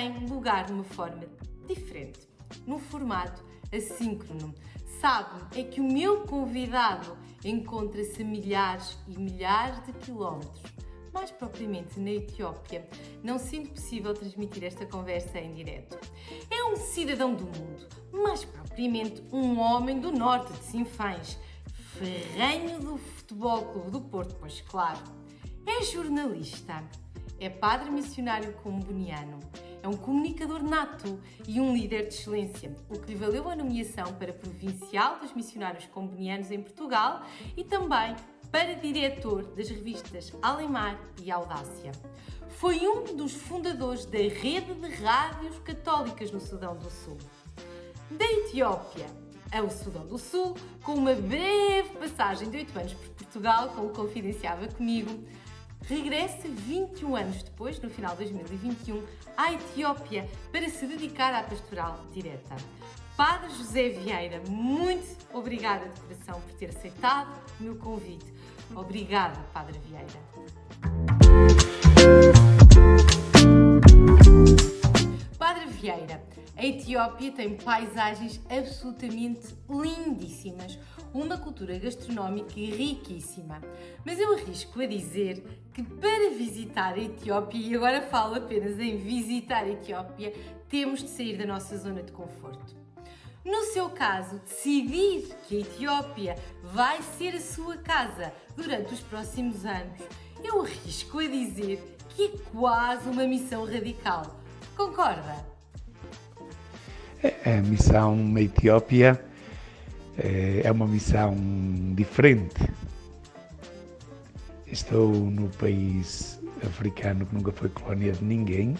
tem lugar de uma forma diferente, num formato assíncrono. Sabe, é que o meu convidado encontra-se a milhares e milhares de quilómetros, mais propriamente na Etiópia, não sendo possível transmitir esta conversa em direto. É um cidadão do mundo, mais propriamente um homem do norte de Sinfãs, ferrenho do Futebol Clube do Porto, pois claro. É jornalista, é padre missionário comboniano, é um comunicador nato e um líder de excelência, o que lhe valeu a nomeação para Provincial dos Missionários Combonianos em Portugal e também para diretor das revistas Alemar e Audácia. Foi um dos fundadores da rede de rádios católicas no Sudão do Sul. Da Etiópia ao Sudão do Sul, com uma breve passagem de 8 anos por Portugal, como confidenciava comigo, regressa 21 anos depois, no final de 2021, à Etiópia para se dedicar à pastoral direta. Padre José Vieira, muito obrigada de coração por ter aceitado o meu convite. Obrigada, Padre Vieira. Padre Vieira, a Etiópia tem paisagens absolutamente lindíssimas, uma cultura gastronómica riquíssima. Mas eu arrisco a dizer que para visitar a Etiópia, e agora falo apenas em visitar a Etiópia, temos de sair da nossa zona de conforto. No seu caso, decidir que a Etiópia vai ser a sua casa durante os próximos anos, eu arrisco a dizer que é quase uma missão radical. Concorda? A missão na Etiópia é uma missão diferente. Estou no país africano que nunca foi colónia de ninguém,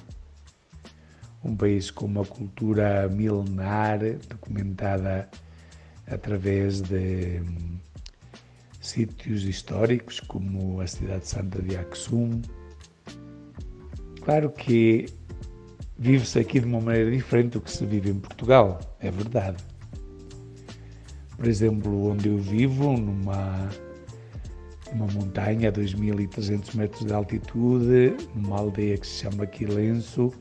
um país com uma cultura milenar, documentada através de sítios históricos como a cidade santa de Aksum. Claro que vive-se aqui de uma maneira diferente do que se vive em Portugal, é verdade. Por exemplo, onde eu vivo, numa montanha a 2.300 metros de altitude, numa aldeia que se chama Quilenço,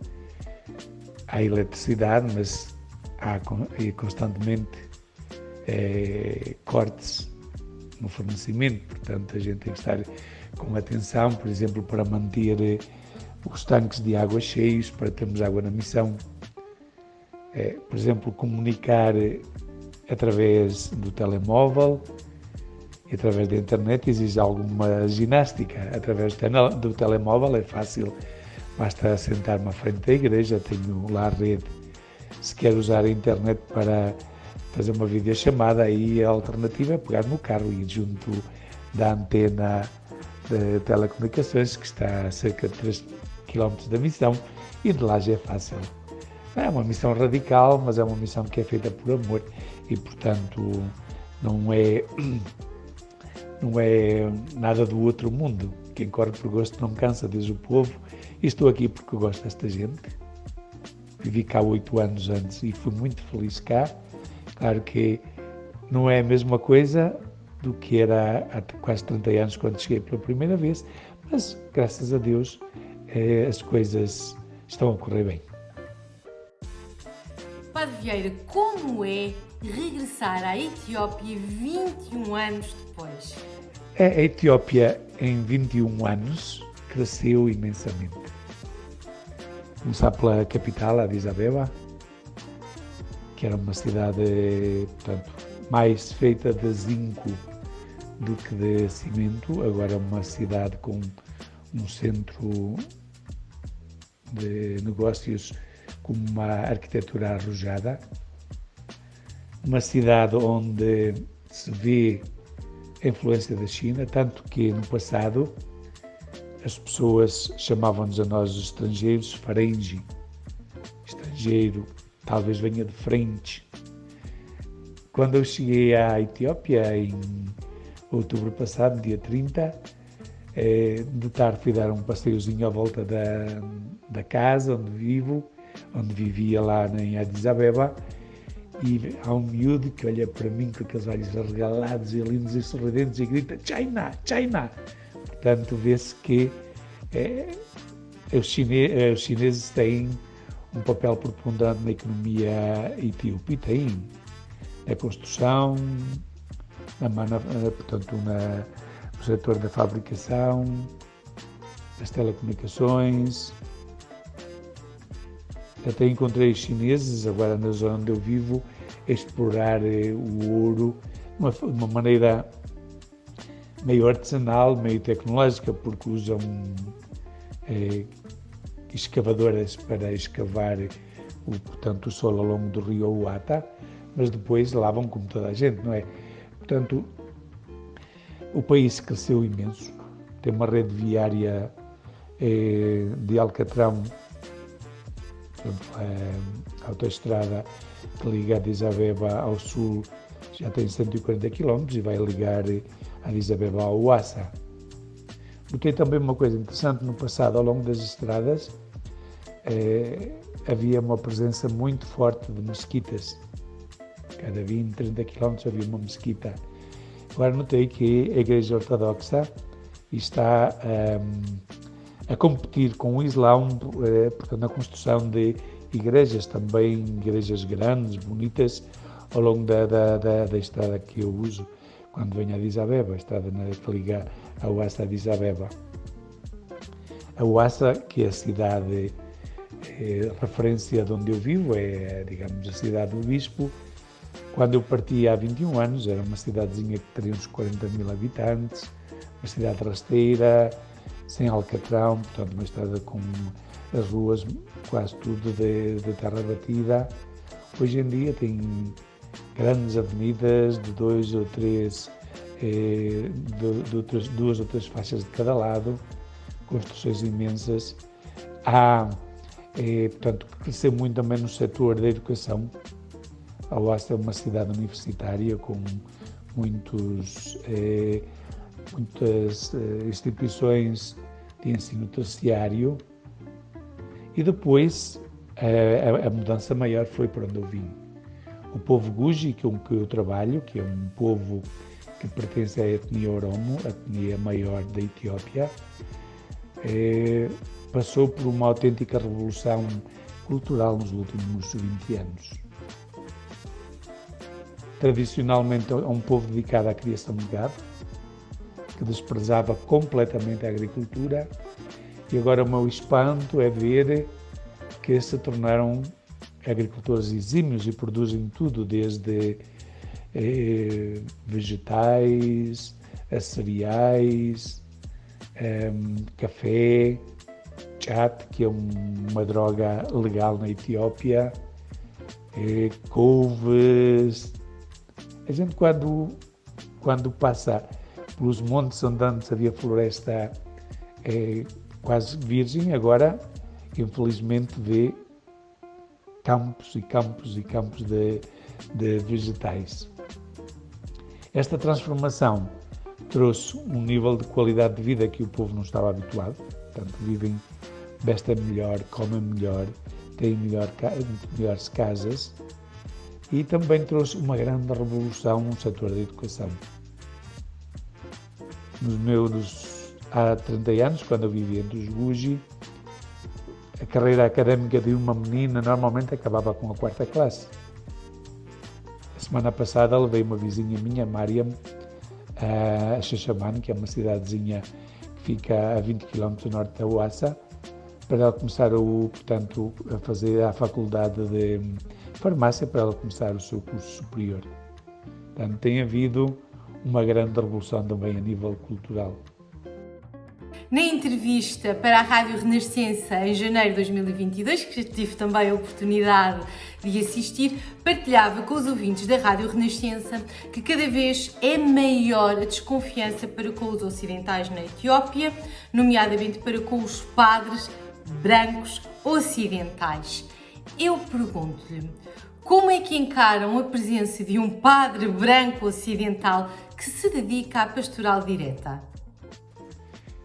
há eletricidade, mas há constantemente cortes no fornecimento, portanto a gente tem que estar com atenção, por exemplo, para manter os tanques de água cheios, para termos água na missão. Por exemplo, comunicar através do telemóvel e através da internet exige alguma ginástica. Através do telemóvel é fácil, basta sentar-me à frente da igreja, tenho lá a rede. Se quer usar a internet para fazer uma videochamada, aí a alternativa é pegar no carro e ir junto da antena de telecomunicações, que está a cerca de 3 km da missão, e de lá já é fácil. É uma missão radical, mas é uma missão que é feita por amor e, portanto, não é nada do outro mundo. Quem corre por gosto não cansa, diz o povo, e estou aqui porque gosto desta gente. Vivi cá 8 anos antes e fui muito feliz cá. Claro que não é a mesma coisa do que era há quase 30 anos quando cheguei pela primeira vez, mas graças a Deus as coisas estão a correr bem. Padre Vieira, como é regressar à Etiópia 21 anos depois? A Etiópia, em 21 anos, cresceu imensamente. Começar pela capital, Addis Abeba, que era uma cidade, portanto, mais feita de zinco do que de cimento. Agora é uma cidade com um centro de negócios com uma arquitetura arrojada. Uma cidade onde se vê a influência da China, tanto que no passado as pessoas chamavam-nos a nós os estrangeiros farengi. Estrangeiro talvez venha de frente. Quando eu cheguei à Etiópia em outubro passado, dia 30, de tarde fui dar um passeiozinho à volta da casa onde vivo, onde vivia lá em Addis Abeba, e há um miúdo que olha para mim com aqueles olhos arregalados e lindos e sorridentes e grita China, China! Portanto, vê-se que os chineses têm um papel preponderante na economia etíope, tem na construção, portanto, no setor da fabricação, das telecomunicações. Até encontrei chineses, agora na zona onde eu vivo, a explorar o ouro de uma maneira meio artesanal, meio tecnológica, porque usam escavadoras para escavar portanto, o solo ao longo do rio Uata, mas depois lavam como toda a gente, não é? Portanto, o país cresceu imenso, tem uma rede viária de Alcatrão, portanto, a autoestrada que liga Addis Abeba ao sul já tem 140 km e vai ligar Addis Abeba ao Ouassa. Notei também uma coisa interessante, no passado, ao longo das estradas, havia uma presença muito forte de mesquitas. Cada 20, 30 km havia uma mesquita. Agora notei que a Igreja Ortodoxa está a competir com o Islão, portanto, na construção de igrejas, também igrejas grandes, bonitas, ao longo da estrada que eu uso quando venho a Addis Abeba, a estrada que liga a Ouassa a Addis Abeba. A Ouassa, que é a cidade referência de onde eu vivo, é, digamos, a cidade do Bispo. Quando eu parti há 21 anos, era uma cidadezinha que teria uns 40 mil habitantes, uma cidade rasteira, sem alcatrão, portanto uma estrada com as ruas quase tudo de terra batida. Hoje em dia tem grandes avenidas de duas ou três faixas de cada lado, construções imensas. Portanto, cresceu muito também no setor da educação. A Ouassa é uma cidade universitária com muitas instituições de ensino terciário. E depois a mudança maior foi para onde eu vim. O povo Guji, com que eu trabalho, que é um povo que pertence à etnia Oromo, a etnia maior da Etiópia, passou por uma autêntica revolução cultural nos últimos 20 anos. Tradicionalmente é um povo dedicado à criação de gado, que desprezava completamente a agricultura, e agora o meu espanto é ver que se tornaram agricultores exímios e produzem tudo, desde vegetais, a cereais, café, chat, que é uma droga legal na Etiópia, couves. A gente quando passa pelos montes onde antes havia floresta quase virgem, agora infelizmente vê campos e campos e campos de vegetais. Esta transformação trouxe um nível de qualidade de vida que o povo não estava habituado, portanto vivem, vestem melhor, comem melhor, têm melhores casas, e também trouxe uma grande revolução no setor da educação. Há 30 anos, quando eu vivia entre os Guji, a carreira académica de uma menina normalmente acabava com a 4ª classe. A semana passada levei uma vizinha minha, Mariam, a Xaxamã, que é uma cidadezinha que fica a 20 km do norte da Ouassa, para ela começar a fazer a faculdade de farmácia, para ela começar o seu curso superior. Portanto, tem havido uma grande revolução também a nível cultural. Na entrevista para a Rádio Renascença em janeiro de 2022, que tive também a oportunidade de assistir, partilhava com os ouvintes da Rádio Renascença que cada vez é maior a desconfiança para com os ocidentais na Etiópia, nomeadamente para com os padres brancos ocidentais. Eu pergunto-lhe, como é que encaram a presença de um padre branco ocidental que se dedica à pastoral direta?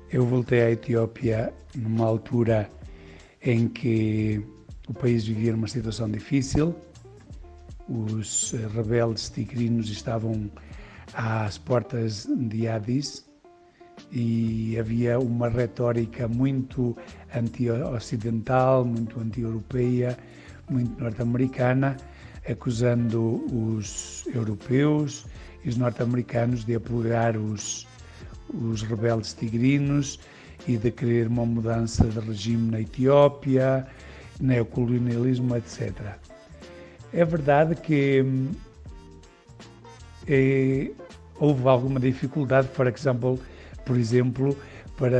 Eu voltei à Etiópia numa altura em que o país vivia numa situação difícil. Os rebeldes tigrinos estavam às portas de Addis e havia uma retórica muito anti-ocidental, muito anti-europeia, muito norte-americana, acusando os europeus e os norte-americanos de apoiar os rebeldes tigrinos e de querer uma mudança de regime na Etiópia, neocolonialismo, etc. É verdade que houve alguma dificuldade, por exemplo, para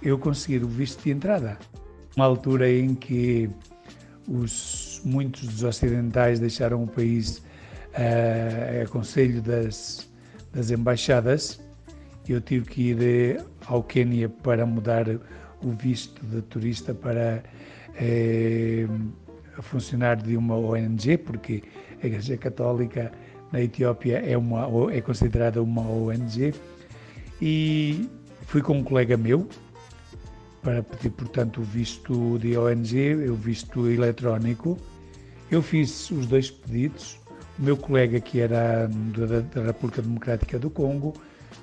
eu conseguir o visto de entrada. Uma altura em que muitos dos ocidentais deixaram o país a conselho das embaixadas. Eu tive que ir ao Quênia para mudar o visto de turista para funcionário de uma ONG, porque a Igreja Católica na Etiópia é considerada uma ONG, e fui com um colega meu para pedir, portanto, o visto de ONG, o visto eletrónico. Eu fiz os 2 pedidos. O meu colega, que era da República Democrática do Congo,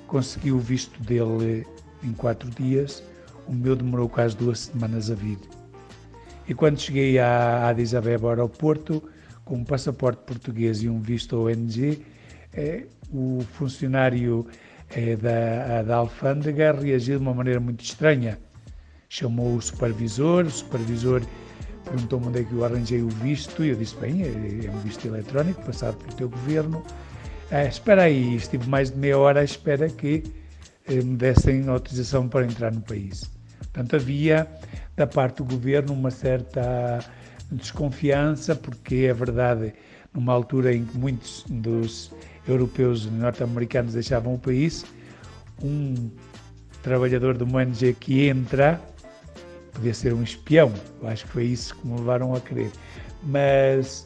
conseguiu o visto dele em 4 dias. O meu demorou quase 2 semanas a vir. E quando cheguei a Addis Abeba, ao aeroporto, com um passaporte português e um visto ONG, o funcionário da alfândega reagiu de uma maneira muito estranha. Chamou o supervisor perguntou-me onde é que eu arranjei o visto, e eu disse, bem, é um visto eletrónico passado pelo teu governo. Espera aí, estive mais de meia hora à espera que me dessem autorização para entrar no país. Portanto, havia da parte do governo uma certa desconfiança, porque é verdade, numa altura em que muitos dos europeus e norte-americanos deixavam o país, um trabalhador de uma ONG que entra podia ser um espião. Eu acho que foi isso que me levaram a crer. Mas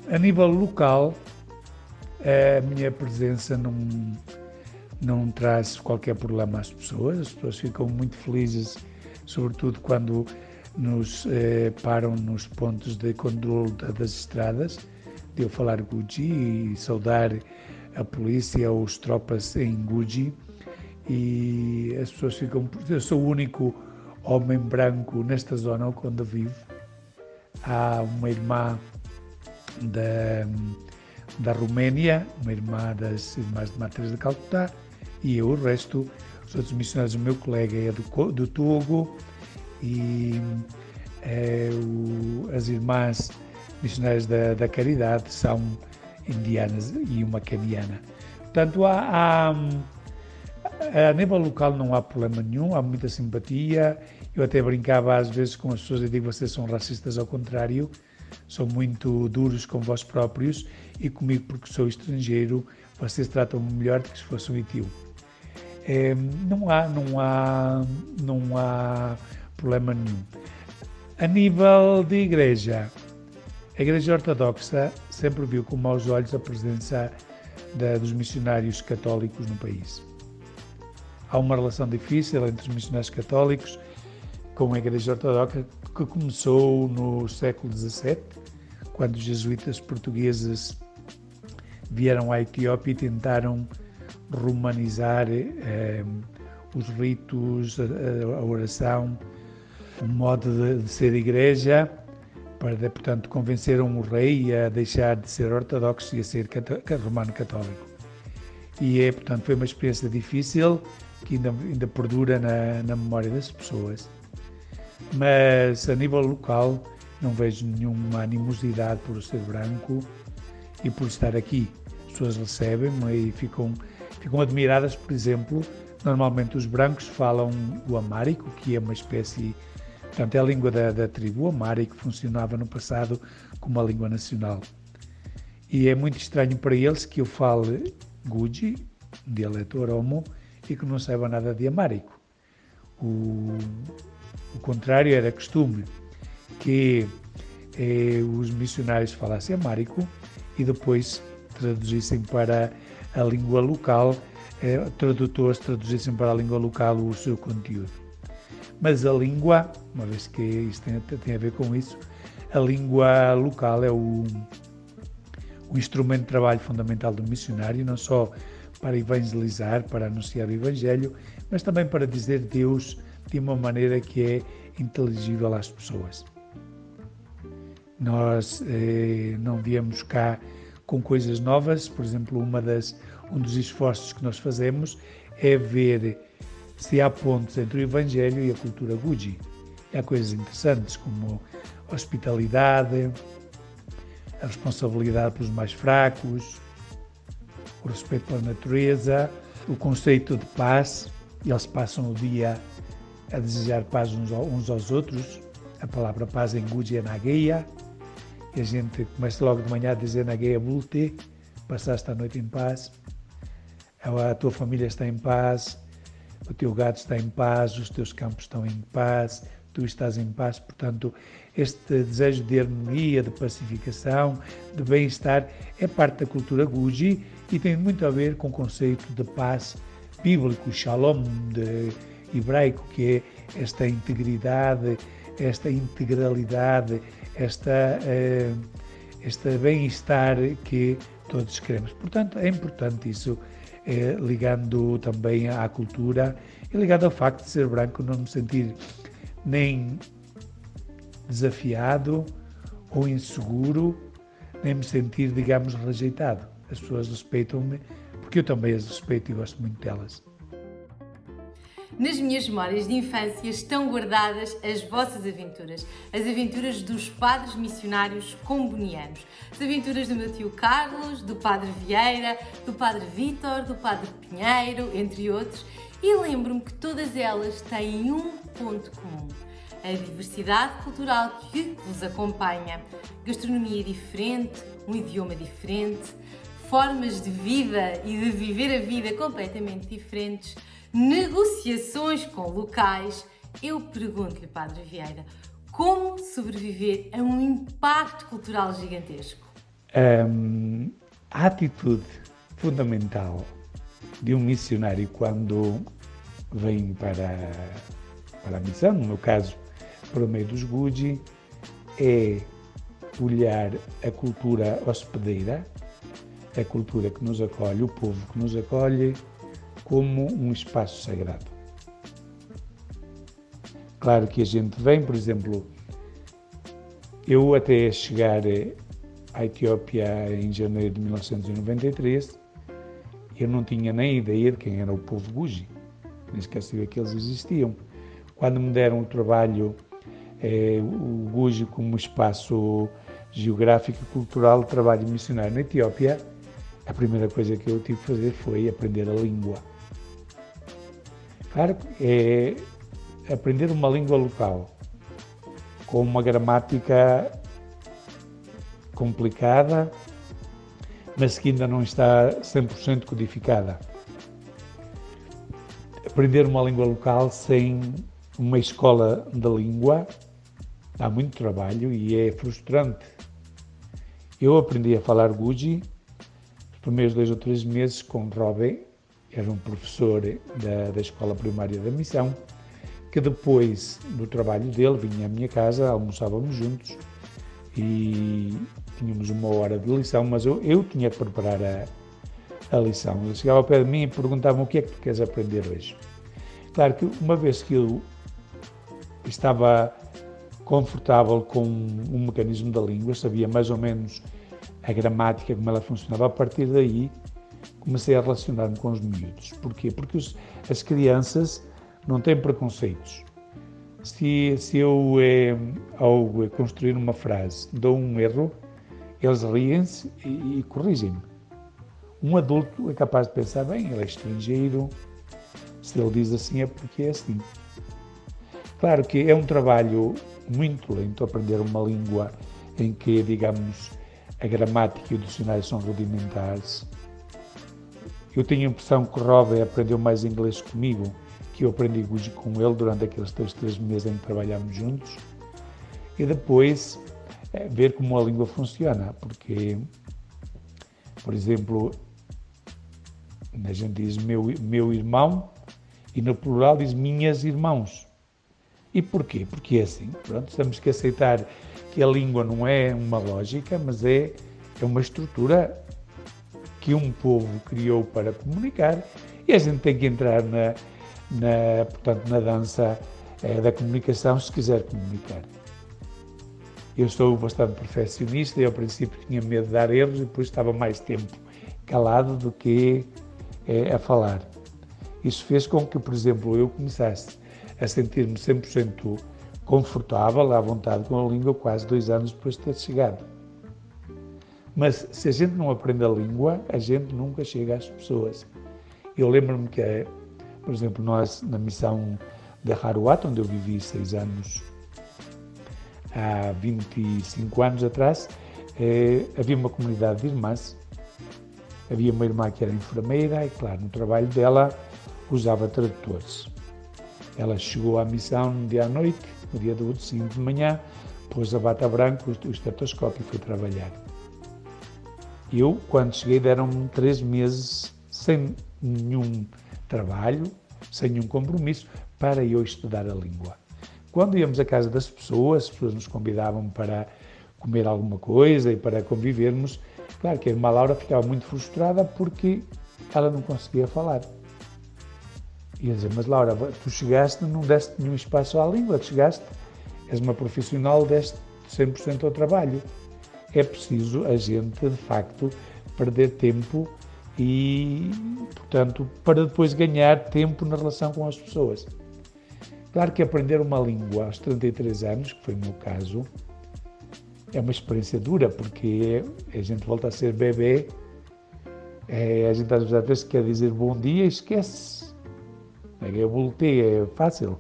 a nível local, a minha presença não traz qualquer problema às pessoas. As pessoas ficam muito felizes, sobretudo quando nos param nos pontos de controle das estradas, de eu falar Guji e saudar a polícia ou os tropas em Guji, e as pessoas ficam... Eu sou o único homem branco nesta zona onde eu vivo. Há uma irmã da Roménia, uma irmã das Irmãs de Matriz de Calcutá, e eu, o resto, os outros missionários. O meu colega é do Togo, e as irmãs missionárias da Caridade são indianas e uma caniana. Portanto, a nível local não há problema nenhum, há muita simpatia. Eu até brincava às vezes com as pessoas e digo, vocês são racistas, ao contrário, são muito duros com vós próprios, e comigo, porque sou estrangeiro, vocês tratam-me melhor do que se fosse um etíope. Não há problema nenhum. A nível de igreja, a Igreja Ortodoxa sempre viu com maus olhos a presença dos missionários católicos no país. Há uma relação difícil entre os missionários católicos com a Igreja Ortodoxa, que começou no século XVII, quando os jesuítas portugueses vieram à Etiópia e tentaram romanizar os ritos, a oração, o modo de ser igreja, para, portanto, convenceram o rei a deixar de ser ortodoxo e a ser romano-católico. E, portanto, foi uma experiência difícil, que ainda perdura na memória das pessoas. Mas, a nível local, não vejo nenhuma animosidade por ser branco e por estar aqui. As pessoas recebem-me e ficam admiradas. Por exemplo, normalmente os brancos falam o amárico, que é uma espécie... Portanto, é a língua da tribo Amari, que funcionava no passado como uma língua nacional. E é muito estranho para eles que eu fale Guji, dialeto oromo, e que não saiba nada de amárico. O contrário era costume, que os missionários falassem amárico e depois traduzissem para a língua local, tradutores traduzissem para a língua local o seu conteúdo. Mas a língua, uma vez que isto tem a ver com isso, a língua local é o instrumento de trabalho fundamental do missionário, não só para evangelizar, para anunciar o Evangelho, mas também para dizer Deus de uma maneira que é inteligível às pessoas. Nós não viemos cá com coisas novas, por exemplo, um dos esforços que nós fazemos é ver se há pontos entre o Evangelho e a cultura Guji. Há coisas interessantes como a hospitalidade, a responsabilidade pelos mais fracos, o respeito pela natureza, o conceito de paz. Eles passam o dia a desejar paz uns aos outros. A palavra paz em Guji é Nageya. E a gente começa logo de manhã a dizer Nageya Bulte, passaste a noite em paz, a tua família está em paz, o teu gato está em paz, os teus campos estão em paz, tu estás em paz. Portanto, este desejo de harmonia, de pacificação, de bem-estar é parte da cultura Guji e tem muito a ver com o conceito de paz bíblico, shalom de hebraico, que é esta integridade, esta integralidade, este bem-estar que todos queremos. Portanto, é importante isso, ligando também à cultura e ligado ao facto de ser branco, não me sentir nem desafiado ou inseguro, nem me sentir, digamos, rejeitado. As pessoas respeitam-me, porque eu também as respeito e gosto muito delas. Nas minhas memórias de infância estão guardadas as vossas aventuras, as aventuras dos padres missionários combonianos, as aventuras do meu tio Carlos, do padre Vieira, do padre Vítor, do padre Pinheiro, entre outros, e lembro-me que todas elas têm um ponto comum: a diversidade cultural que vos acompanha, gastronomia diferente, um idioma diferente, formas de vida e de viver a vida completamente diferentes, negociações com locais. Eu pergunto-lhe, Padre Vieira, como sobreviver a um impacto cultural gigantesco? A atitude fundamental de um missionário quando vem para a missão, no meu caso, para o meio dos Guji, é olhar a cultura hospedeira, a cultura que nos acolhe, o povo que nos acolhe, como um espaço sagrado. Claro que a gente vem, por exemplo, eu até chegar à Etiópia em janeiro de 1993, eu não tinha nem ideia de quem era o povo Guji, nem sequer sabia que eles existiam. Quando me deram o trabalho, o Guji como espaço geográfico e cultural de trabalho missionário na Etiópia, a primeira coisa que eu tive que fazer foi aprender a língua. Claro, é aprender uma língua local, com uma gramática complicada, mas que ainda não está 100% codificada. Aprender uma língua local sem uma escola de língua dá muito trabalho e é frustrante. Eu aprendi a falar Guji os primeiros 2 ou 3 meses com Robe, era um professor da escola primária da missão, que depois do trabalho dele vinha à minha casa, almoçávamos juntos e tínhamos 1 hora de lição, mas eu tinha que preparar a lição. Ele chegava ao pé de mim e perguntava-me: o que é que tu queres aprender hoje? Claro que uma vez que eu estava confortável com um mecanismo da língua, sabia mais ou menos a gramática, como ela funcionava, a partir daí comecei a relacionar-me com os miúdos. Porquê? Porque as crianças não têm preconceitos. Se eu, ao construir uma frase, dou um erro, eles riem-se e corrigem-me. Um adulto é capaz de pensar: bem, ele é estrangeiro, se ele diz assim é porque é assim. Claro que é um trabalho muito lento aprender uma língua em que, digamos, a gramática e o dicionário são rudimentares. Eu tenho a impressão que o Robe aprendeu mais inglês comigo, que eu aprendi Guji com ele durante aqueles 3 meses em que trabalhámos juntos. E depois ver como a língua funciona, porque, por exemplo, a gente diz meu irmão e no plural diz minhas irmãos. E porquê? Porque é assim. Pronto, temos que aceitar que a língua não é uma lógica, mas é uma estrutura que um povo criou para comunicar e a gente tem que entrar portanto, na dança da comunicação se quiser comunicar. Eu sou bastante perfeccionista e ao princípio tinha medo de dar erros e depois estava mais tempo calado do que a falar. Isso fez com que, por exemplo, eu começasse a sentir-me 100% confortável, à vontade com a língua, quase 2 anos depois de ter chegado. Mas se a gente não aprende a língua, a gente nunca chega às pessoas. Eu lembro-me que, por exemplo, nós na missão de Haruat, onde eu vivi 6 anos, há 25 anos atrás, havia uma comunidade de irmãs. Havia uma irmã que era enfermeira e, claro, no trabalho dela usava tradutores. Ela chegou à missão no dia à noite, no dia do seguinte de manhã, pôs a bata branca, o estetoscópio e foi trabalhar. Eu, quando cheguei, deram-me 3 meses sem nenhum trabalho, sem nenhum compromisso, para eu estudar a língua. Quando íamos à casa das pessoas, as pessoas nos convidavam para comer alguma coisa e para convivermos. Claro que a irmã Laura ficava muito frustrada porque ela não conseguia falar. E ia dizer, mas Laura, tu chegaste, não deste nenhum espaço à língua, tu chegaste, és uma profissional, deste 100% ao trabalho. É preciso a gente, de facto, perder tempo e, portanto, para depois ganhar tempo na relação com as pessoas. Claro que aprender uma língua aos 33 anos, que foi o meu caso, é uma experiência dura, porque a gente volta a ser bebê, a gente às vezes quer dizer bom dia e esquece. Eu voltei, é fácil,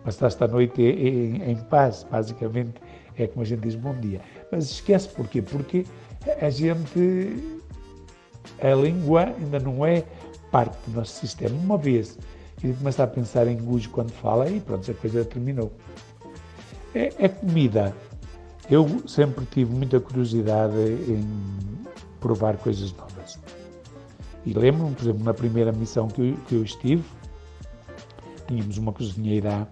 passaste a noite em paz, basicamente é como a gente diz bom dia. Mas esquece porquê? Porque a língua ainda não é parte do nosso sistema. Uma vez que a gente começa a pensar em gujo quando fala, e pronto, a coisa terminou. É comida. Eu sempre tive muita curiosidade em provar coisas novas. E lembro-me, por exemplo, na primeira missão que eu estive, tínhamos uma cozinheira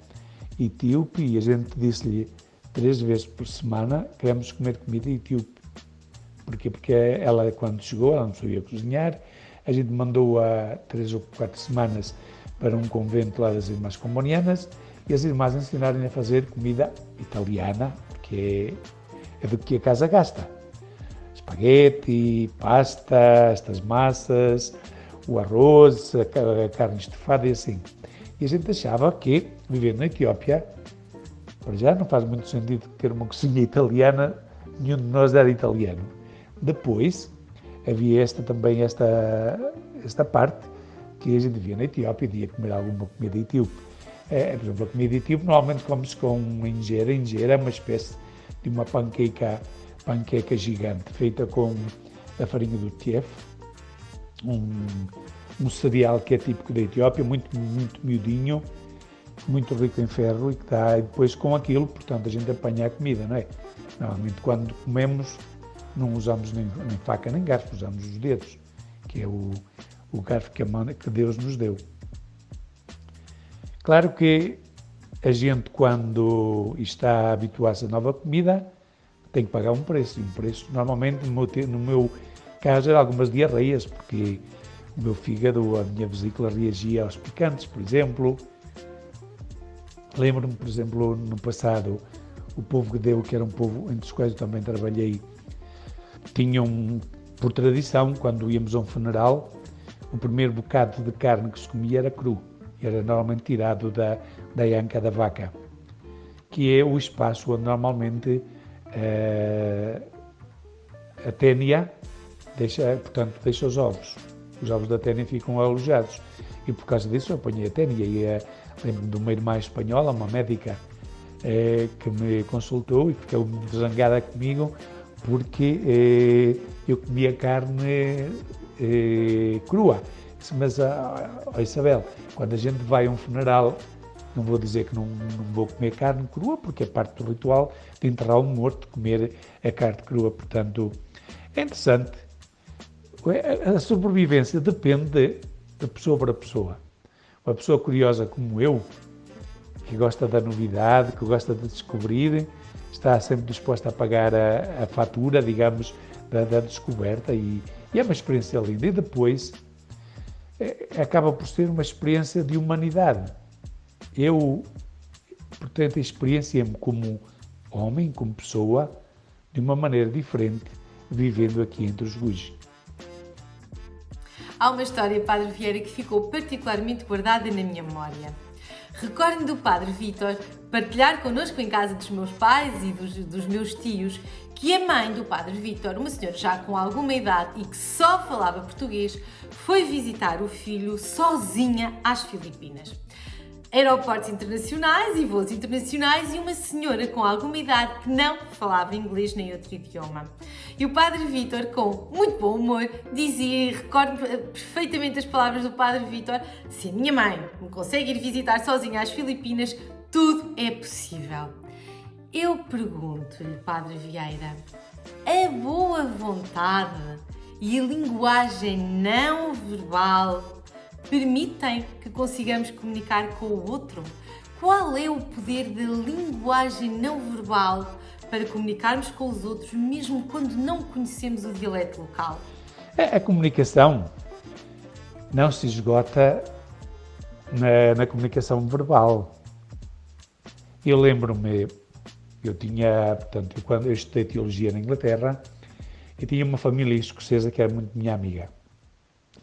etíope e a gente disse-lhe 3 vezes por semana queremos comer comida etíope. Porquê? Porque ela, quando chegou, ela não sabia cozinhar, a gente mandou-a 3 ou 4 semanas para um convento lá das Irmãs Combonianas e as irmãs ensinaram-lhe a fazer comida italiana, que é do que a casa gasta. Espaguete, pasta, estas massas, o arroz, a carne estufada e assim. E a gente achava que, viver na Etiópia, para já não faz muito sentido ter uma cozinha italiana, nenhum de nós era italiano. Depois, havia também esta parte que a gente via na Etiópia e ia comer alguma comida etíope. Por exemplo, a comida etíope normalmente come-se com injera. Injera é uma espécie de uma panqueca gigante, feita com a farinha do teff, um cereal que é típico da Etiópia, muito, muito miudinho, muito rico em ferro e que dá, e depois com aquilo, portanto, a gente apanha a comida, não é? Normalmente quando comemos não usamos nem faca nem garfo, usamos os dedos, que é o garfo que Deus nos deu. Claro que a gente, quando está a habituar-se a nova comida, tem que pagar um preço, e um preço normalmente, no meu caso, era algumas diarreias, porque o meu fígado, a minha vesícula reagia aos picantes, por exemplo. Lembro-me, por exemplo, no passado, o povo Gedeu, que era um povo entre os quais eu também trabalhei, tinham, por tradição, quando íamos a um funeral, o primeiro bocado de carne que se comia era cru, era normalmente tirado da anca da vaca, que é o espaço onde normalmente a ténia deixa os ovos. Os ovos da ténia ficam alojados. E por causa disso eu apanhei a ténia. E lembro-me de uma irmã espanhola, uma médica, que me consultou e ficou zangada comigo porque eu comia carne crua. Disse, mas, Isabel, quando a gente vai a um funeral, não vou dizer que não vou comer carne crua, porque é parte do ritual de enterrar um morto, comer a carne crua. Portanto, é interessante. A sobrevivência depende de pessoa para pessoa. Uma pessoa curiosa como eu, que gosta da novidade, que gosta de descobrir, está sempre disposta a pagar a fatura, digamos, da descoberta e é uma experiência linda. E depois acaba por ser uma experiência de humanidade. Eu, portanto, experienciei-me como homem, como pessoa, de uma maneira diferente, vivendo aqui entre os Guji. Há uma história, Padre Vieira, que ficou particularmente guardada na minha memória. Recordo-me do Padre Vítor partilhar connosco em casa dos meus pais e dos meus tios que a mãe do Padre Vítor, uma senhora já com alguma idade e que só falava português, foi visitar o filho sozinha às Filipinas. Aeroportos internacionais e voos internacionais e uma senhora com alguma idade que não falava inglês nem outro idioma. E o Padre Vítor, com muito bom humor, dizia, e recordo perfeitamente as palavras do Padre Vítor: se a minha mãe me consegue ir visitar sozinha às Filipinas, tudo é possível. Eu pergunto-lhe, Padre Vieira, a boa vontade e a linguagem não verbal permitem que consigamos comunicar com o outro? Qual é o poder da linguagem não verbal para comunicarmos com os outros, mesmo quando não conhecemos o dialeto local? A comunicação não se esgota na comunicação verbal. Eu lembro-me, quando eu estudei teologia na Inglaterra, eu tinha uma família escocesa que era muito minha amiga.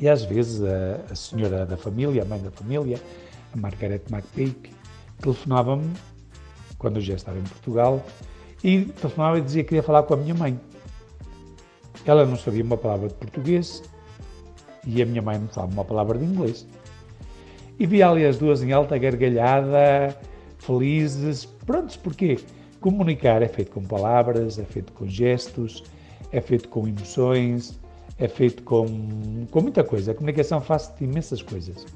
E às vezes a senhora da família, a mãe da família, a Margaret McPeak, telefonava-me, quando eu já estava em Portugal, e telefonava e dizia que queria falar com a minha mãe. Ela não sabia uma palavra de português e a minha mãe não falava uma palavra de inglês. E via ali as duas em alta gargalhada, felizes. Prontos, porquê? Comunicar é feito com palavras, é feito com gestos, é feito com emoções, é feito com muita coisa. A comunicação faz de imensas coisas.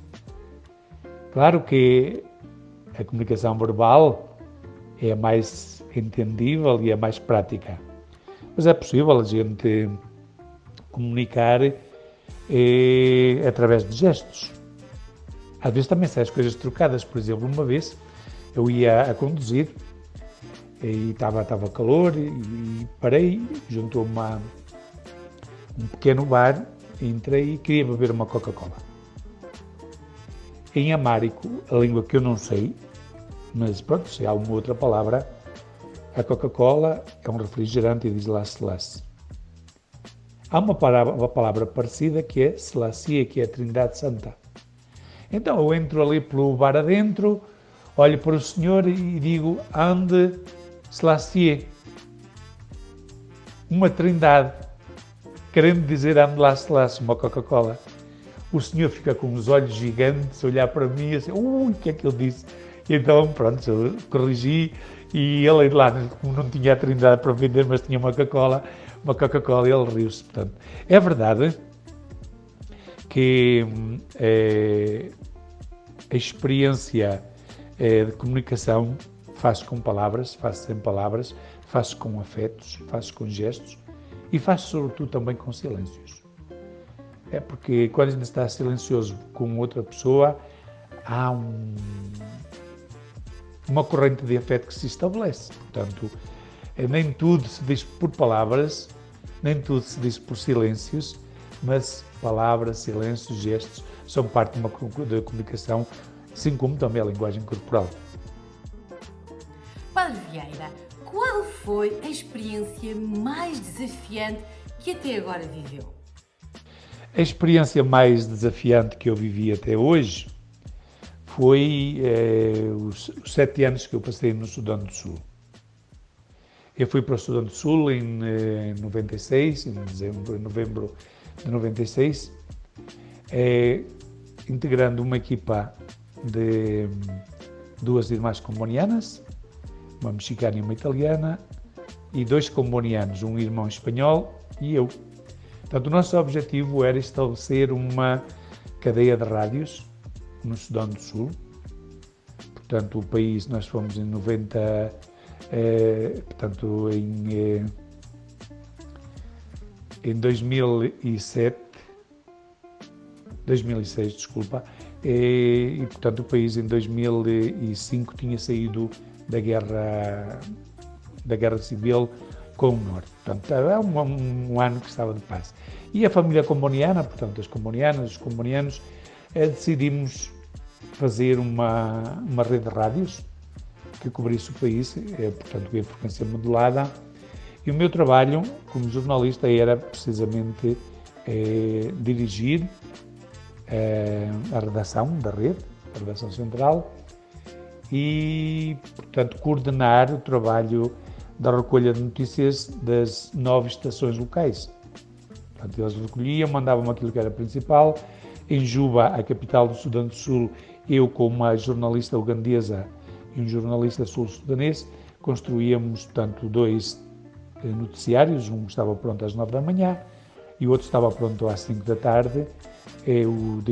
Claro que a comunicação verbal é a mais entendível e a mais prática. Mas é possível a gente comunicar através de gestos. Às vezes também saem as coisas trocadas. Por exemplo, uma vez eu ia a conduzir e estava calor e parei, juntou-me um pequeno bar, entrei e queria beber uma Coca-Cola. Em amárico, a língua que eu não sei, mas pronto, sei alguma outra palavra, a Coca-Cola é um refrigerante e diz Las. Há uma palavra parecida que é Selassie, que é a Trindade Santa. Então eu entro ali pelo bar adentro, olho para o senhor e digo Ande Selassie, uma trindade, querendo dizer Ande Las, uma Coca-Cola. O senhor fica com os olhos gigantes a olhar para mim e assim, o que é que ele disse? E então, pronto, eu corrigi e ele lá não tinha a trindade para vender, mas tinha uma Coca-Cola e ele riu-se. Portanto, é verdade que a experiência de comunicação faz com palavras, faz sem palavras, faz com afetos, faz com gestos e faz sobretudo também com silêncios. É porque quando a gente está silencioso com outra pessoa, há uma corrente de afeto que se estabelece. Portanto, nem tudo se diz por palavras, nem tudo se diz por silêncios, mas palavras, silêncios, gestos são parte de uma comunicação, assim como também a linguagem corporal. Padre Vieira, qual foi a experiência mais desafiante que até agora viveu? A experiência mais desafiante que eu vivi até hoje foi os 7 anos que eu passei no Sudão do Sul. Eu fui para o Sudão do Sul em 96, em novembro de 96, integrando uma equipa de 2 irmãs combonianas, uma mexicana e uma italiana, e 2 combonianos, um irmão espanhol e eu. Portanto, o nosso objetivo era estabelecer uma cadeia de rádios no Sudão do Sul. Portanto, o país, nós fomos em 2006, e portanto o país em 2005 tinha saído da guerra da Guerra Civil com o Norte. Portanto, é um ano que estava de paz. E a família comboniana, portanto, as combonianas, os combonianos, decidimos fazer uma rede de rádios que cobrisse o país, portanto, em frequência modulada. E o meu trabalho como jornalista era precisamente dirigir a redação da rede, a redação central, e, portanto, coordenar o trabalho da recolha de notícias das 9 estações locais. Portanto, eles recolhiam, mandavam aquilo que era principal. Em Juba, a capital do Sudão do Sul, eu com uma jornalista ugandesa e um jornalista sul-sudanês construíamos, portanto, 2 noticiários. Um estava pronto às 9 da manhã e o outro estava pronto às 5 da tarde. O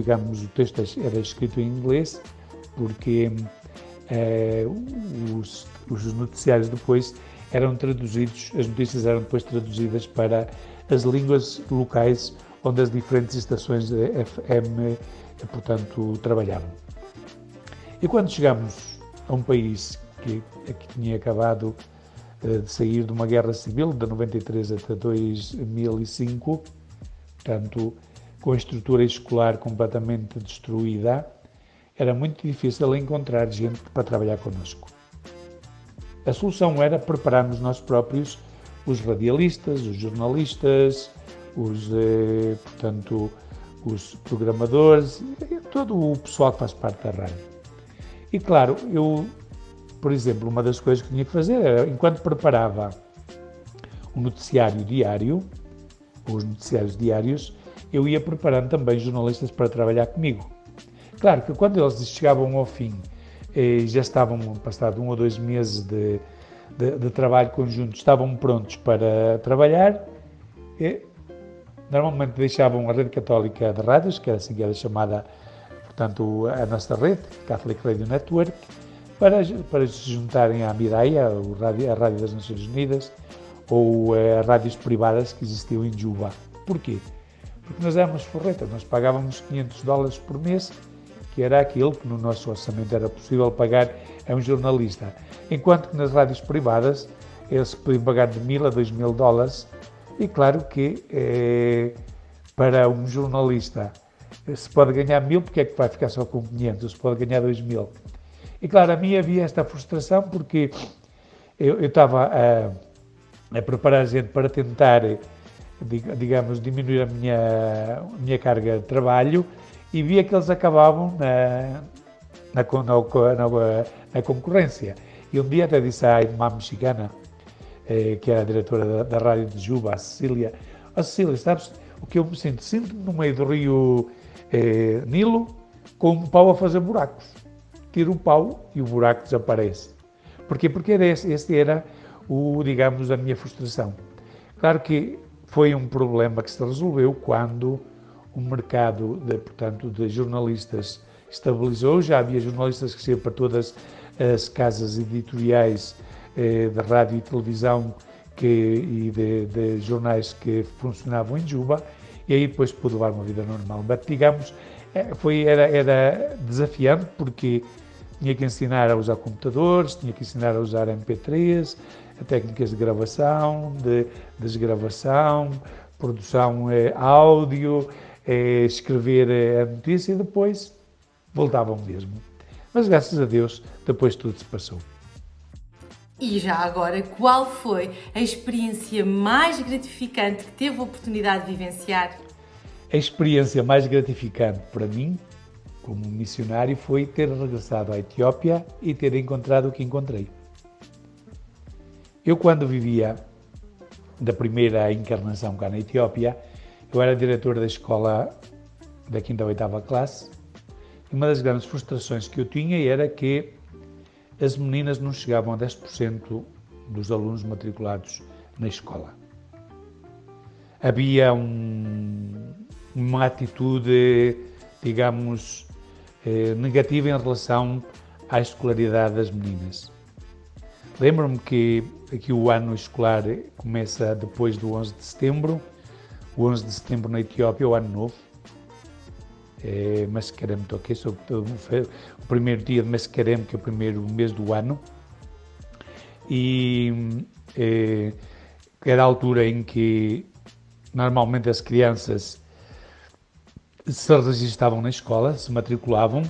texto era escrito em inglês, porque os noticiários depois eram traduzidos, as notícias eram depois traduzidas para as línguas locais onde as diferentes estações de FM, portanto, trabalhavam. E quando chegamos a um país que tinha acabado de sair de uma guerra civil, de 93 até 2005, portanto, com a estrutura escolar completamente destruída, era muito difícil encontrar gente para trabalhar connosco. A solução era prepararmos nós próprios os radialistas, os jornalistas, os programadores, todo o pessoal que faz parte da rádio. E claro, eu, por exemplo, uma das coisas que tinha que fazer era, enquanto preparava o noticiário diário, os noticiários diários, eu ia preparando também jornalistas para trabalhar comigo. Claro que quando eles chegavam ao fim, já estavam, passado 1 ou 2 meses de trabalho conjunto, estavam prontos para trabalhar, e normalmente deixavam a Rede Católica de Rádios, que era assim que era chamada, portanto, a nossa rede, Catholic Radio Network, para se juntarem à Mireia, a Rádio das Nações Unidas, ou a rádios privadas que existiam em Juba. Porquê? Porque nós éramos forretas, nós pagávamos $500 por mês, que era aquilo que no nosso orçamento era possível pagar a um jornalista. Enquanto que nas rádios privadas eles podiam pagar de $1.000 a $2.000, e claro que para um jornalista se pode ganhar 1.000, porque é que vai ficar só com 500, se pode ganhar 2.000. E claro, a mim havia esta frustração, porque eu estava a preparar gente para tentar, digamos, diminuir a minha carga de trabalho, e via que eles acabavam na concorrência. E um dia até disse à irmã mexicana, que era a diretora da rádio de Juba, a Cecília, Cecília, sabes o que eu me sinto? Sinto-me no meio do rio Nilo, com um pau a fazer buracos. Tiro o pau e o buraco desaparece. Porquê? Porque esse era, digamos, a minha frustração. Claro que foi um problema que se resolveu quando o mercado de jornalistas estabilizou. Já havia jornalistas que saíam para todas as casas editoriais de rádio e televisão e de jornais que funcionavam em Juba, e aí depois pude levar uma vida normal. Mas, digamos, era desafiante, porque tinha que ensinar a usar computadores, tinha que ensinar a usar MP3, técnicas de gravação, de desgravação, produção áudio, escrever a notícia, e depois voltavam mesmo. Mas graças a Deus, depois tudo se passou. E já agora, qual foi a experiência mais gratificante que teve a oportunidade de vivenciar? A experiência mais gratificante para mim, como missionário, foi ter regressado à Etiópia e ter encontrado o que encontrei. Eu, quando vivia da primeira encarnação cá na Etiópia, eu era diretor da escola da 5ª ou 8ª classe, e uma das grandes frustrações que eu tinha era que as meninas não chegavam a 10% dos alunos matriculados na escola. Havia uma atitude, digamos, negativa em relação à escolaridade das meninas. Lembro-me que aqui o ano escolar começa depois do 11 de setembro. O 11 de setembro na Etiópia é o ano novo. Mascareme toquei, o primeiro dia de Mascareme, que é o primeiro mês do ano. E era a altura em que normalmente as crianças se registavam na escola, se matriculavam,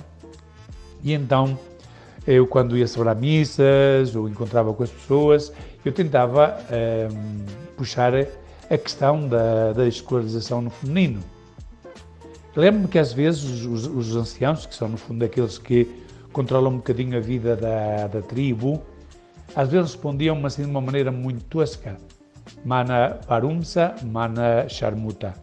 e então eu, quando ia celebrar missas ou encontrava com as pessoas, eu tentava puxar a questão da escolarização no feminino. Lembro-me que às vezes os anciãos, que são no fundo aqueles que controlam um bocadinho a vida da tribo, às vezes respondiam assim de uma maneira muito tosca. Mana parumsa, mana charmuta.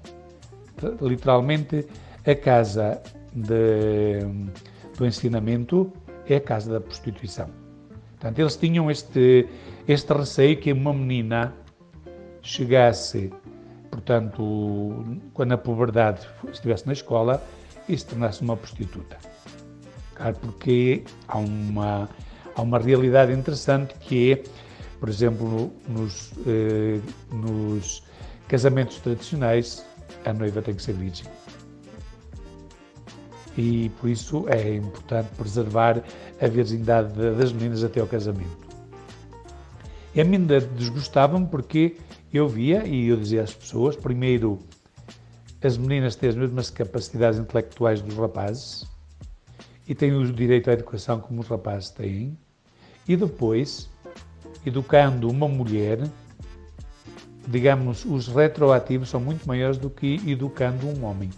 Literalmente, a casa do ensinamento é a casa da prostituição. Portanto, eles tinham este receio que uma menina chegasse, portanto, quando a puberdade estivesse na escola, e se tornasse uma prostituta. Claro, porque há uma realidade interessante que é, por exemplo, nos casamentos tradicionais, a noiva tem que ser virgem. E por isso é importante preservar a virgindade das meninas até ao casamento. E a mim desgostava-me porque eu via e eu dizia às pessoas, primeiro, as meninas têm as mesmas capacidades intelectuais dos rapazes e têm o direito à educação como os rapazes têm, e depois, educando uma mulher, digamos, os retroativos são muito maiores do que educando um homem.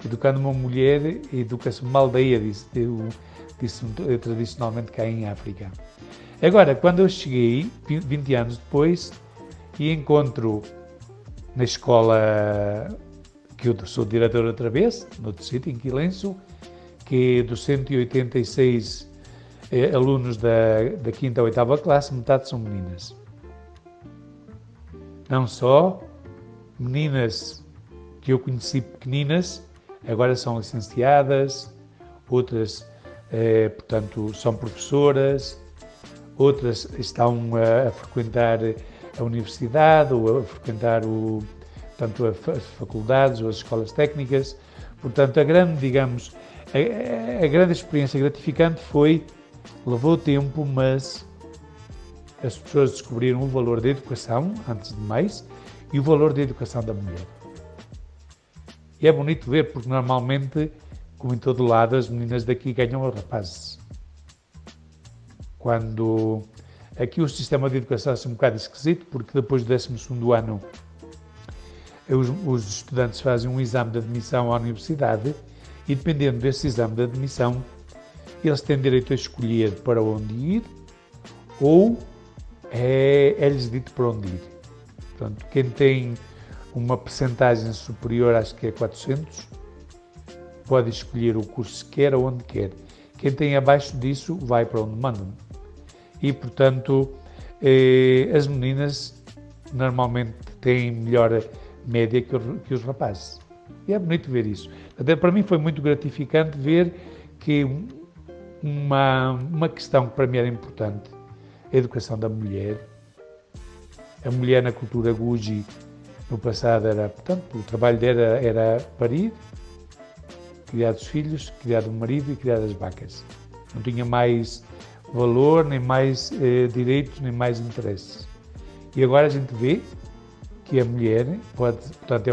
Educando uma mulher, educa-se uma aldeia, disse tradicionalmente cá em África. Agora, quando eu cheguei, 20 anos depois, e encontro na escola, que eu sou diretor outra vez, noutro sítio, em Quilenço, que dos 186 alunos da 5ª a 8ª classe, metade são meninas. Não só meninas que eu conheci pequeninas, agora são licenciadas, outras, portanto, são professoras, outras estão a frequentar a universidade ou a frequentar portanto, as faculdades ou as escolas técnicas. Portanto, a grande experiência gratificante levou tempo, mas as pessoas descobriram o valor da educação, antes de mais, e o valor da educação da mulher. E é bonito ver, porque normalmente, como em todo lado, as meninas daqui ganham os rapazes. Quando aqui o sistema de educação é um bocado esquisito, porque depois do 12º ano os estudantes fazem um exame de admissão à universidade e, dependendo desse exame de admissão, eles têm direito a escolher para onde ir ou é-lhes dito para onde ir. Portanto, quem tem uma percentagem superior, acho que é 400, pode escolher o curso que quer, onde quer. Quem tem abaixo disso vai para onde mandam. E, portanto, as meninas normalmente têm melhor média que os rapazes. E é bonito ver isso. Até para mim foi muito gratificante ver que uma questão que para mim era importante, a educação da mulher. A mulher na cultura Guji, no passado, portanto, o trabalho dela era parir, criar os filhos, criar o marido e criar as vacas. Não tinha mais valor, nem mais direitos, nem mais interesses. E agora a gente vê que a mulher portanto,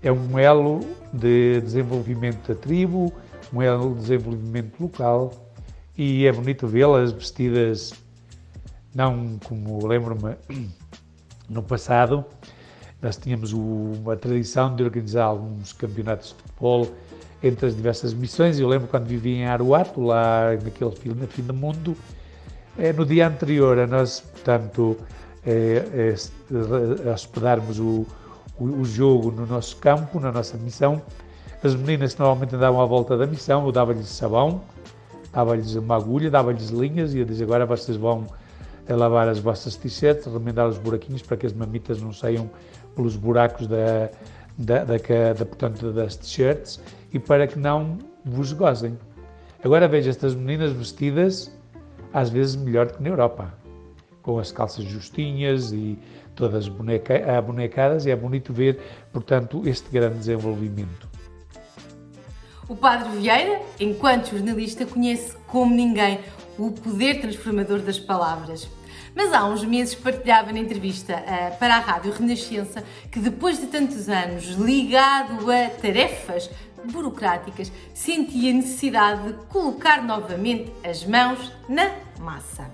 é um elo de desenvolvimento da tribo, um elo de desenvolvimento local, e é bonito vê-las vestidas, não como lembro-me no passado. Nós tínhamos uma tradição de organizar alguns campeonatos de futebol entre as diversas missões. Eu lembro quando vivia em Aruato, lá naquele filme, no fim do mundo, no dia anterior a nós, portanto, hospedarmos o jogo no nosso campo, na nossa missão, as meninas que normalmente andavam à volta da missão, eu dava-lhes sabão, dava-lhes uma agulha, dava-lhes linhas e eu dizia: agora vocês vão lavar as vossas t-shirts, remendar os buraquinhos para que as mamitas não saiam pelos buracos portanto, das t-shirts e para que não vos gozem. Agora vejo estas meninas vestidas, às vezes melhor do que na Europa, com as calças justinhas e todas abonecadas, e é bonito ver, portanto, este grande desenvolvimento. O Padre Vieira, enquanto jornalista, conhece como ninguém o poder transformador das palavras. Mas há uns meses partilhava na entrevista para a Rádio Renascença que depois de tantos anos ligado a tarefas burocráticas, sentia necessidade de colocar novamente as mãos na massa.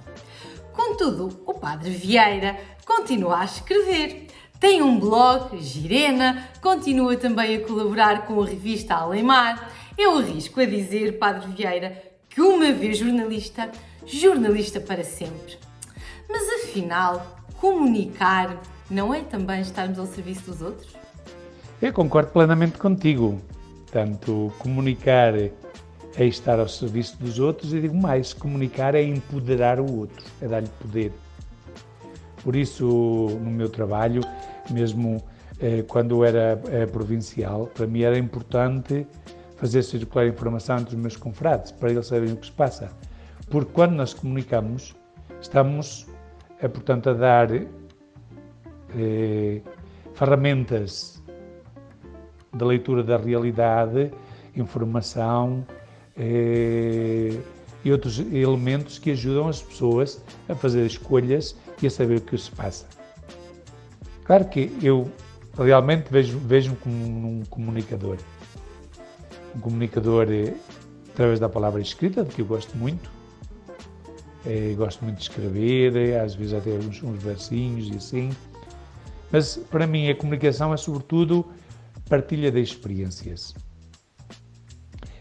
Contudo, o Padre Vieira continua a escrever. Tem um blog, Girena, continua também a colaborar com a revista Alemar. Eu arrisco a dizer, Padre Vieira, que uma vez jornalista, jornalista para sempre. Mas afinal, comunicar não é também estarmos ao serviço dos outros? Eu concordo plenamente contigo. Portanto, comunicar é estar ao serviço dos outros e digo mais, comunicar é empoderar o outro, é dar-lhe poder. Por isso, no meu trabalho, mesmo quando eu era provincial, para mim era importante fazer circular informação entre os meus confrades, para eles saberem o que se passa. Porque quando nós comunicamos, estamos, portanto, a dar ferramentas de leitura da realidade, informação e outros elementos que ajudam as pessoas a fazer escolhas e a saber o que se passa. Claro que eu realmente vejo-me como um comunicador. Um comunicador através da palavra escrita, de que eu gosto muito. Gosto muito de escrever, às vezes até uns versinhos e assim. Mas para mim a comunicação é sobretudo partilha de experiências.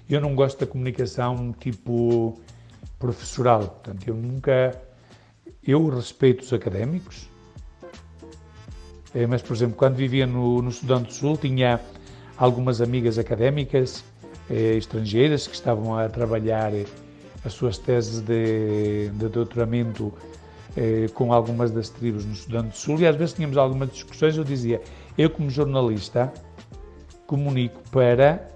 Eu não gosto da comunicação tipo professoral, portanto eu respeito os académicos, mas por exemplo quando vivia no Sudão do Sul tinha algumas amigas académicas estrangeiras que estavam a trabalhar as suas teses de doutoramento com algumas das tribos no Sudão do Sul e às vezes tínhamos algumas discussões, eu dizia, eu como jornalista comunico para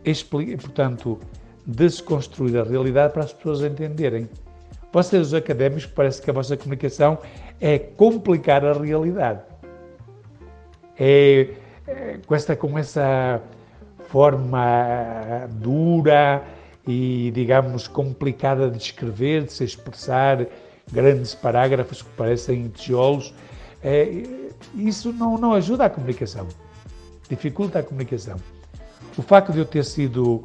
explicar, portanto, desconstruir a realidade para as pessoas entenderem. Vocês, os académicos, parece que a vossa comunicação é complicar a realidade. Com essa forma dura e, digamos, complicada de escrever, de se expressar, grandes parágrafos que parecem tijolos, isso não ajuda a comunicação, dificulta a comunicação. O facto de eu ter sido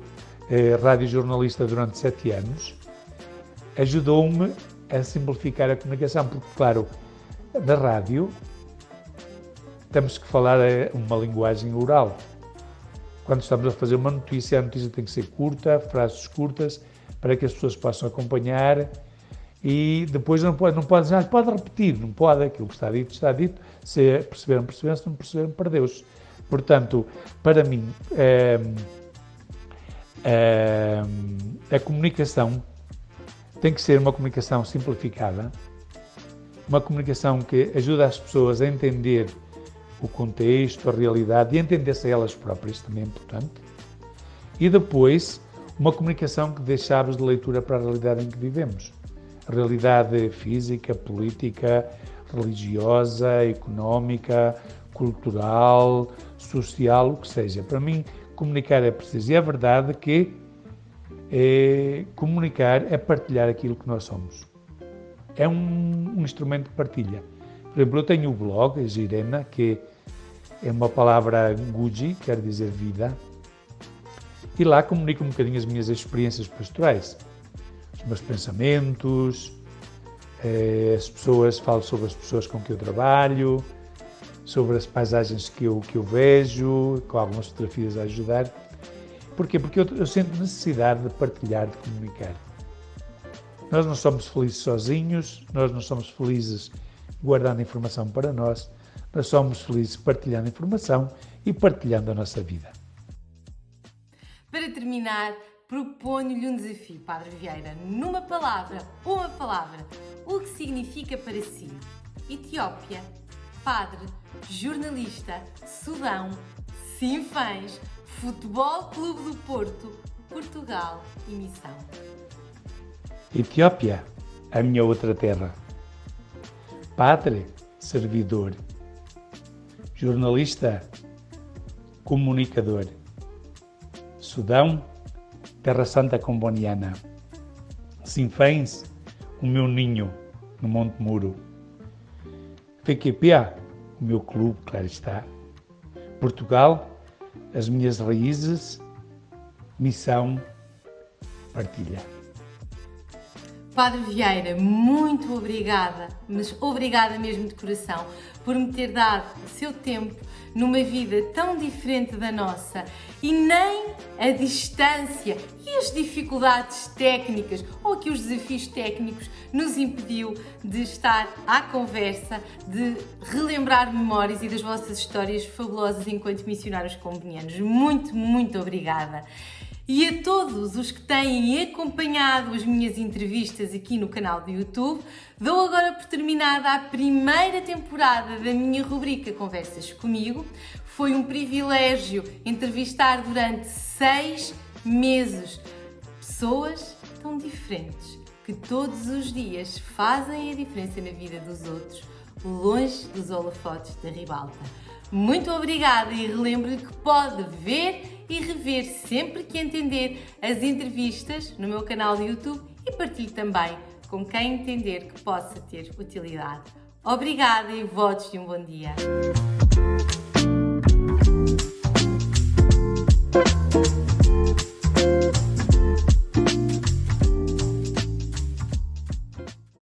radiojornalista durante 7 anos ajudou-me a simplificar a comunicação, porque, claro, na rádio temos que falar uma linguagem oral. Quando estamos a fazer uma notícia, a notícia tem que ser curta, frases curtas, para que as pessoas possam acompanhar e depois não pode repetir, não pode, aquilo que está dito, se perceberam, se não perceberam, perdeu-se. Portanto, para mim, a comunicação tem que ser uma comunicação simplificada, uma comunicação que ajuda as pessoas a entender o contexto, a realidade e entender-se a elas próprias, também é importante. E depois, uma comunicação que dê chaves de leitura para a realidade em que vivemos. A realidade física, política, religiosa, económica, cultural, social, o que seja. Para mim, comunicar é preciso. E é verdade que comunicar é partilhar aquilo que nós somos. É um instrumento de partilha. Por exemplo, eu tenho o blog, a Girena, que é uma palavra Guji, quer dizer vida, e lá comunico um bocadinho as minhas experiências pastorais, os meus pensamentos, falo sobre as pessoas com que eu trabalho, sobre as paisagens que eu vejo, com algumas fotografias a ajudar. Porquê? Porque eu sinto necessidade de partilhar, de comunicar. Nós não somos felizes sozinhos, nós não somos felizes guardando informação para nós somos felizes partilhando informação e partilhando a nossa vida. Para terminar, proponho-lhe um desafio, Padre Vieira. Uma palavra, o que significa para si? Etiópia, padre, jornalista, Sudão, Sinfãs, Futebol Clube do Porto, Portugal e missão. Etiópia, a minha outra terra. Padre, servidor. Jornalista, comunicador. Sudão, terra santa comboniana. Sinfãs, o meu ninho no Monte Muro. VQPA, o meu clube, claro está. Portugal, as minhas raízes, missão, partilha. Padre Vieira, muito obrigada, mas obrigada mesmo de coração, por me ter dado o seu tempo numa vida tão diferente da nossa e nem a distância e as dificuldades técnicas ou aqui os desafios técnicos nos impediu de estar à conversa, de relembrar memórias e das vossas histórias fabulosas enquanto missionários combonianos. Muito, muito obrigada. E a todos os que têm acompanhado as minhas entrevistas aqui no canal do YouTube, dou agora por terminada a primeira temporada da minha rubrica Conversas Comigo. Foi um privilégio entrevistar durante 6 meses pessoas tão diferentes, que todos os dias fazem a diferença na vida dos outros, longe dos holofotes da ribalta. Muito obrigada e relembro-lhe que pode ver e rever sempre que entender as entrevistas no meu canal do YouTube e partilhe também com quem entender que possa ter utilidade. Obrigada e votos de um bom dia.